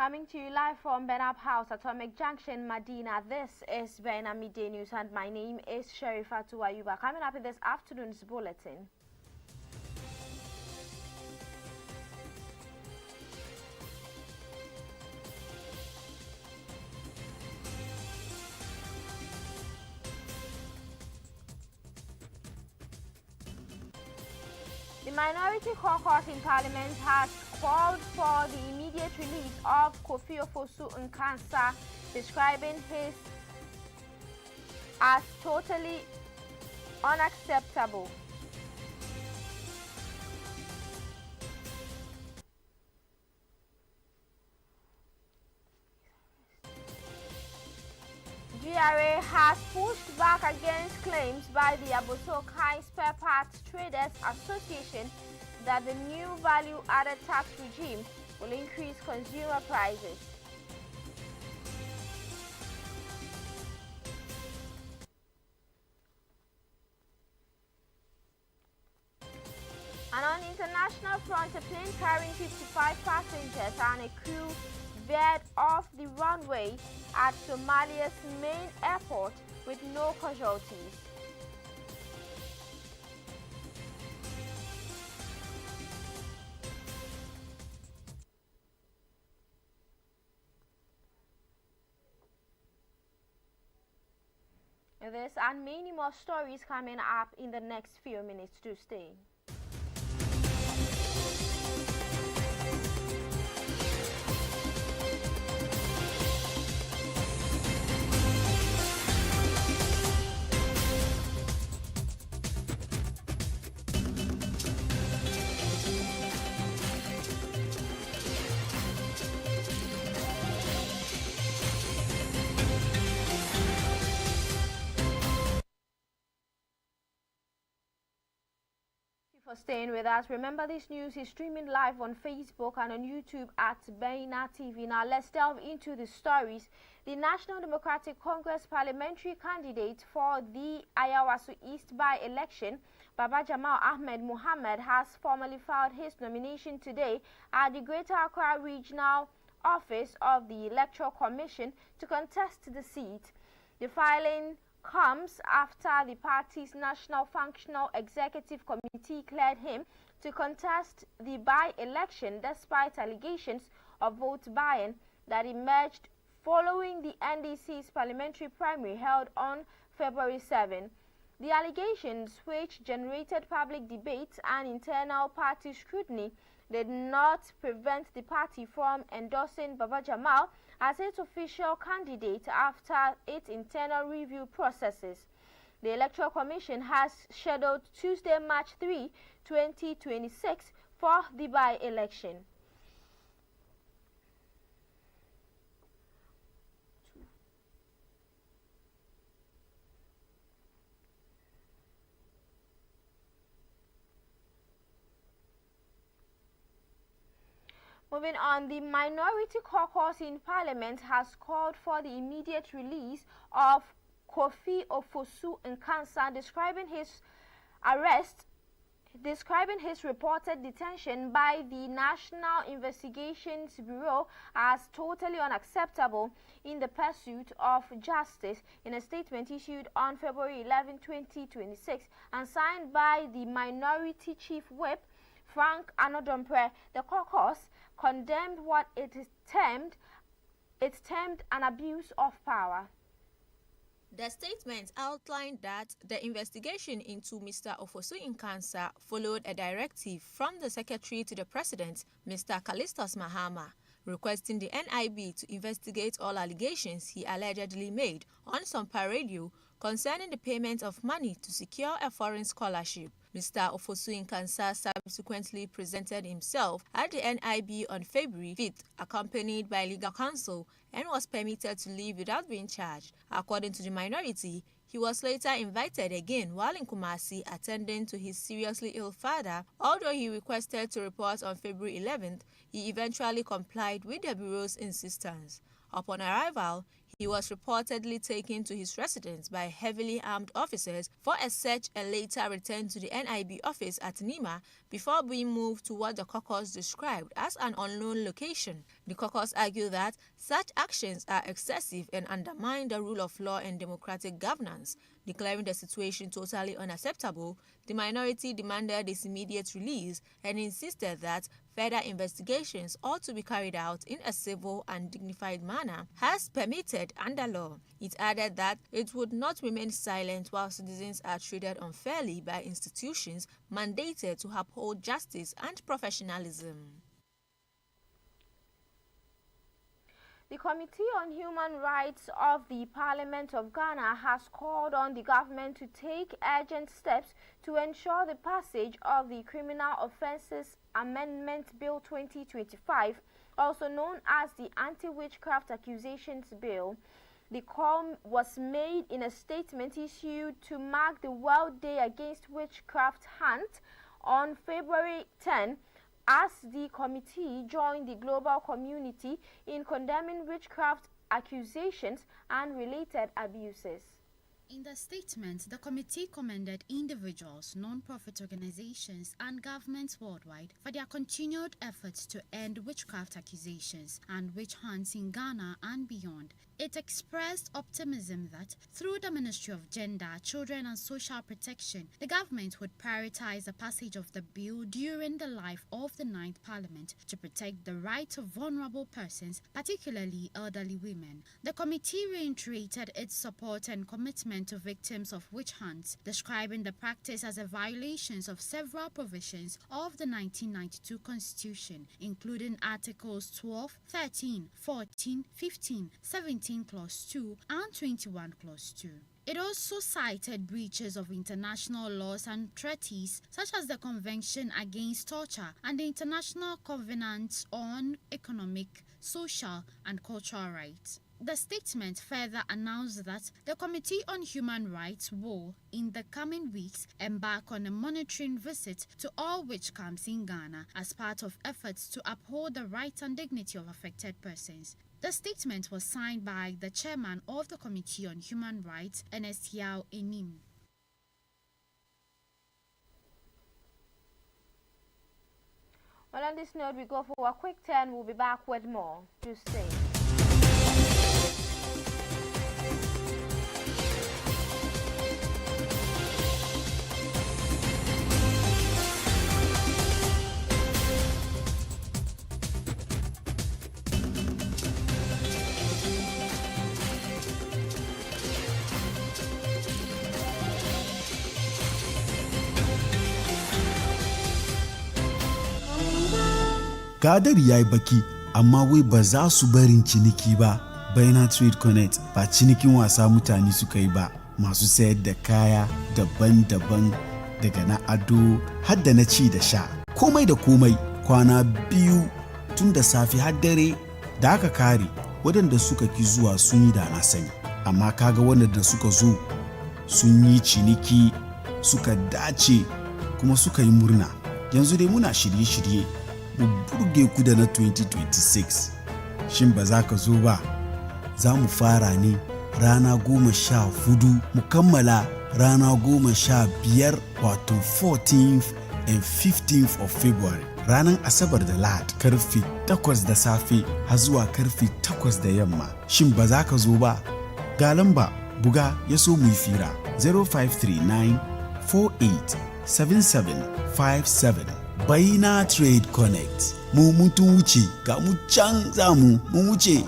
Coming to you live from Benab House, Atomic Junction, Medina. This is Bena Midday News and my name is Sherifatu Ayuba. Coming up in this afternoon's bulletin. The Minority Caucus in Parliament has called for the immediate release of Kofi Ofosu Nkansa, describing his as totally unacceptable. GRA has pushed back against claims by the Atakaice Spare Parts Traders Association that the new value-added tax regime will increase consumer prices. And on the international front, a plane carrying 55 passengers and a crew veered off the runway at Somalia's main airport with no casualties. This and many more stories coming up in the next few minutes. To stay. For staying with us. Remember, this news is streaming live on Facebook and on YouTube at Bena TV. Now let's delve into the stories. The National Democratic Congress parliamentary candidate for the Ayawaso East by-election, Baba Jamal Ahmed Mohammed, has formally filed his nomination today at the Greater Accra Regional Office of the Electoral Commission to contest the seat. The filing comes after the party's National Functional Executive Committee cleared him to contest the by-election despite allegations of vote buying that emerged following the NDC's parliamentary primary held on February 7. The allegations, which generated public debate and internal party scrutiny, did not prevent the party from endorsing Baba Jamal as its official candidate after its internal review processes. The Electoral Commission has scheduled Tuesday, March 3, 2026 for the by-election. Moving on, the Minority Caucus in Parliament has called for the immediate release of Kofi Ofosu Nkansa, describing his reported detention by the National Investigations Bureau as totally unacceptable in the pursuit of justice. In a statement issued on February 11, 2026 and signed by the Minority Chief Whip, Frank Anodompre, the caucus condemned what it termed an abuse of power. The statement outlined that the investigation into Mr. Ofosu Nkansa followed a directive from the Secretary to the President, Mr. Callistus Mahama, requesting the NIB to investigate all allegations he allegedly made on Sampa Radio concerning the payment of money to secure a foreign scholarship. Mr. Ofosu Nkansa subsequently presented himself at the NIB on February 5th, accompanied by legal counsel, and was permitted to leave without being charged. According to the minority, he was later invited again while in Kumasi attending to his seriously ill father. Although he requested to report on February 11th, he eventually complied with the Bureau's insistence. Upon arrival, He was reportedly taken to his residence by heavily armed officers for a search and later returned to the NIB office at Nima before being moved to what the caucus described as an unknown location. The caucus argued that such actions are excessive and undermine the rule of law and democratic governance. Declaring the situation totally unacceptable, the minority demanded his immediate release and insisted that further investigations ought to be carried out in a civil and dignified manner as permitted under law. It added that it would not remain silent while citizens are treated unfairly by institutions mandated to uphold justice and professionalism. The Committee on Human Rights of the Parliament of Ghana has called on the government to take urgent steps to ensure the passage of the Criminal Offences Amendment Bill 2025, also known as the Anti-Witchcraft Accusations Bill. The call was made in a statement issued to mark the World Day Against Witchcraft Hunt on February 10, as the committee joined the global community in condemning witchcraft accusations and related abuses. In the statement, the committee commended individuals, non-profit organizations, and governments worldwide for their continued efforts to end witchcraft accusations and witch hunts in Ghana and beyond. It expressed optimism that through the Ministry of Gender, Children and Social Protection, the government would prioritize the passage of the bill during the life of the 9th Parliament to protect the rights of vulnerable persons, particularly elderly women. The committee reiterated its support and commitment to victims of witch hunts, describing the practice as a violation of several provisions of the 1992 Constitution, including Articles 12, 13, 14, 15, 17 Clause 2 and 21 Clause 2. It also cited breaches of international laws and treaties such as the Convention Against Torture and the International Covenant on Economic, Social and Cultural Rights. The statement further announced that the Committee on Human Rights will, in the coming weeks, embark on a monitoring visit to all witch camps in Ghana as part of efforts to uphold the rights and dignity of affected persons. The statement was signed by the chairman of the Committee on Human Rights, Ernestiao Enim. Well, on this note, we go for a quick turn. We'll be back with more. Do stay. Kadar ya yi baki, amma wai ba za su barin ciniki ba. Baina Trade Connect ba cinikin wasa mutane suka yi ba. Masu sayar da kaya daban-daban daga na ado har da na ci da sha. Komai da komai, kwana biyu tun da safe har dare da aka kare. Waɗanda suka ki zuwa sun yi da na sani. Amma kaga waɗanda suka zo sun yi ciniki, suka dace kuma suka yi murna. Yanzu dai muna shirye-shirye mu burge ku da na 2026. Shin ba za ka zo ba? Za mu fara ne rana 14 mu kammala rana 15 wato 14th and 15th of February. Ranar Asabar da Lahad karfe 8 da safe har zuwa karfe 8 da yamma. Shin ba za ka zo ba? Ga lamba buga ya so mu yi fira 0539 48 7757. Baina Trade Connect. Mu mutum wuce ga mu can za mu wuce.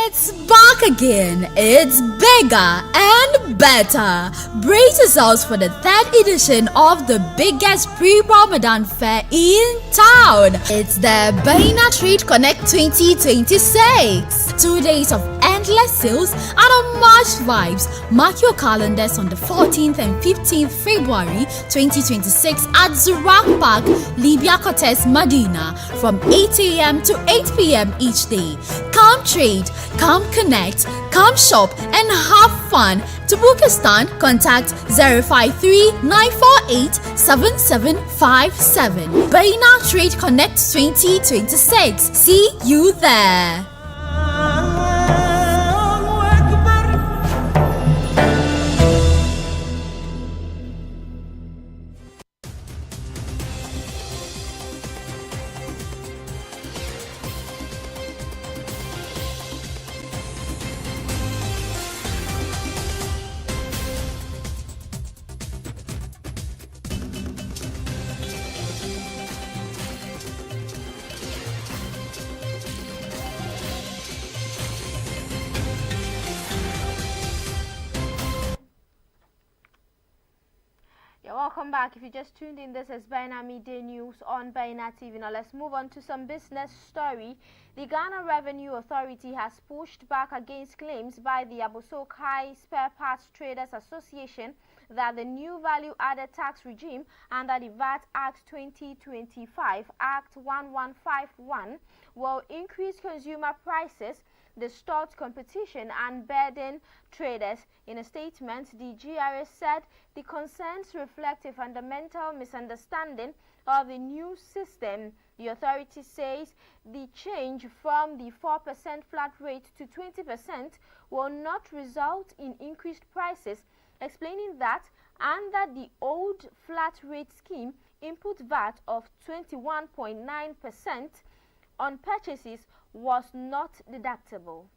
It's back again. It's bigger and better. Brace yourselves for the 3rd edition of the biggest pre-Ramadan fair in town. It's the Baina Trade Connect 2026. 2 days of endless sales, and unmatched vibes. Mark your calendars on the 14th and 15th February 2026 at Zurak Park, Libya Cortez, Medina from 8 a.m. to 8 p.m. each day. Come trade, come connect, come shop, and have fun. To book a stand, contact 053-948-7757. Baina Trade Connect 2026. See you there. Welcome back. If you just tuned in, this is Baina Midday News on Baina TV. Now let's move on to some business story. The Ghana Revenue Authority has pushed back against claims by the Atakaice Spare Parts Traders Association that the new value-added tax regime under the VAT Act 2025, Act 1151, will increase consumer prices, distort competition, and burden traders. In a statement, the GRA said the concerns reflect a fundamental misunderstanding of the new system. The authority says the change from the 4% flat rate to 20% will not result in increased prices, explaining that under the old flat rate scheme, input VAT of 21.9% on purchases was not deductible.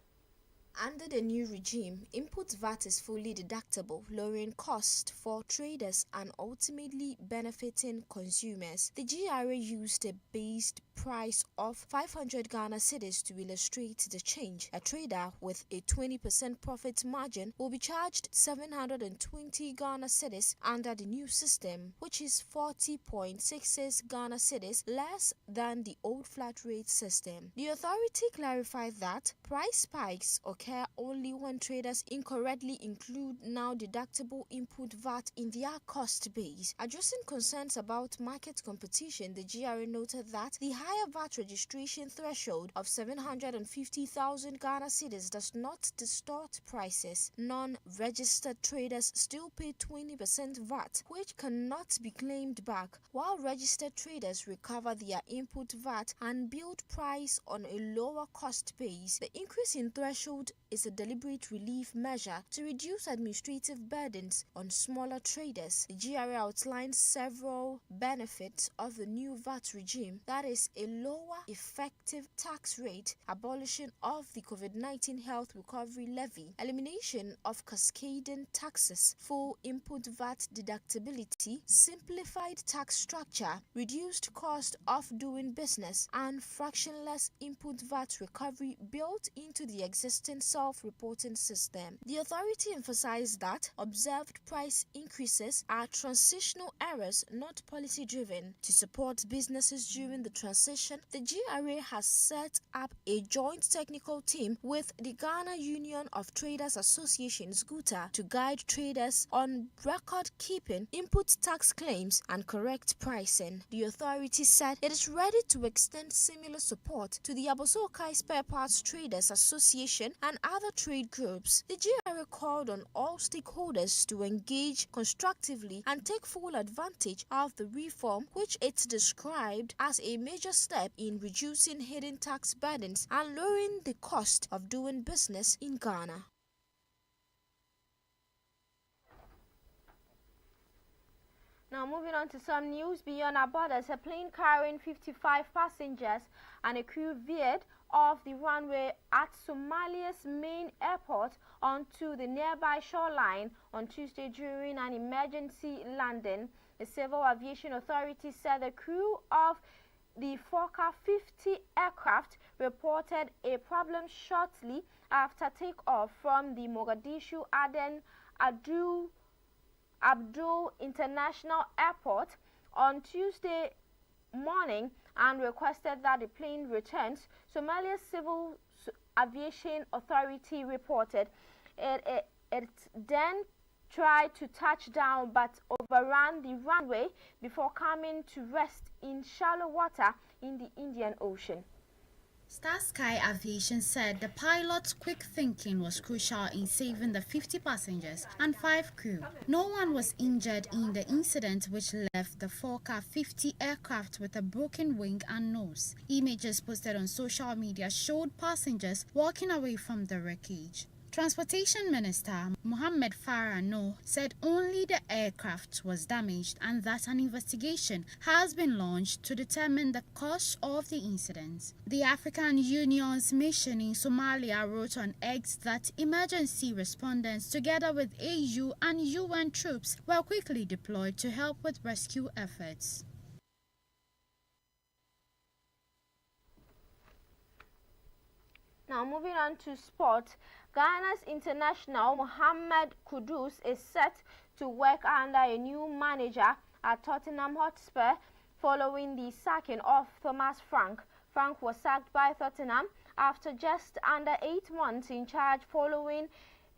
Under the new regime, input VAT is fully deductible, lowering cost for traders and ultimately benefiting consumers. The GRA used a based price of 500 Ghana cedis to illustrate the change. A trader with a 20% profit margin will be charged 720 Ghana cedis under the new system, which is 40.66 Ghana cedis less than the old flat rate system. The authority clarified that price spikes occur only when traders incorrectly include now deductible input VAT in their cost base. Addressing concerns about market competition, the GRA noted that the higher VAT registration threshold of 750,000 Ghana cedis does not distort prices. Non-registered traders still pay 20% VAT, which cannot be claimed back, while registered traders recover their input VAT and build price on a lower cost base. The increase in threshold is a deliberate relief measure to reduce administrative burdens on smaller traders. The GRA outlined several benefits of the new VAT regime, that is, a lower effective tax rate, abolition of the COVID-19 health recovery levy, elimination of cascading taxes, full input VAT deductibility, simplified tax structure, reduced cost of doing business, and fractionless input VAT recovery built into the existing self-reporting system. The authority emphasized that observed price increases are transitional errors, not policy-driven. To support businesses during the transition, the GRA has set up a joint technical team with the Ghana Union of Traders Associations (GUTA) to guide traders on record-keeping, input tax claims, and correct pricing. The authority said it is ready to extend similar support to the Atakaice Spare Parts Traders Association and other trade groups. The GRA called on all stakeholders to engage constructively and take full advantage of the reform, which it described as a major step in reducing hidden tax burdens and lowering the cost of doing business in Ghana. Now moving on to some news beyond our borders, a plane carrying 55 passengers and a crew veered off the runway at Somalia's main airport onto the nearby shoreline on Tuesday during an emergency landing. The Civil Aviation Authority said the crew of the Fokker 50 aircraft reported a problem shortly after takeoff from the Mogadishu Aden Abdul International Airport on Tuesday morning and requested that the plane returns. Somalia's civil Aviation Authority reported. It then tried to touch down but overran the runway before coming to rest in shallow water in the Indian Ocean. Star Sky Aviation said the pilot's quick thinking was crucial in saving the 50 passengers and 5 crew. No one was injured in the incident, which left the Fokker 50 aircraft with a broken wing and nose. Images posted on social media showed passengers walking away from the wreckage. Transportation Minister Mohammed Farah Noor said only the aircraft was damaged and that an investigation has been launched to determine the cause of the incident. The African Union's mission in Somalia wrote on X that emergency respondents together with AU and UN troops were quickly deployed to help with rescue efforts. Now moving on to sport, Ghana's international Mohamed Kudus is set to work under a new manager at Tottenham Hotspur following the sacking of Thomas Frank. Frank was sacked by Tottenham after just under 8 months in charge following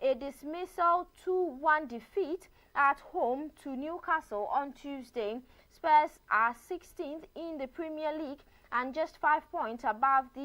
a dismissal 2-1 defeat at home to Newcastle on Tuesday. Spurs are 16th in the Premier League and just 5 points above the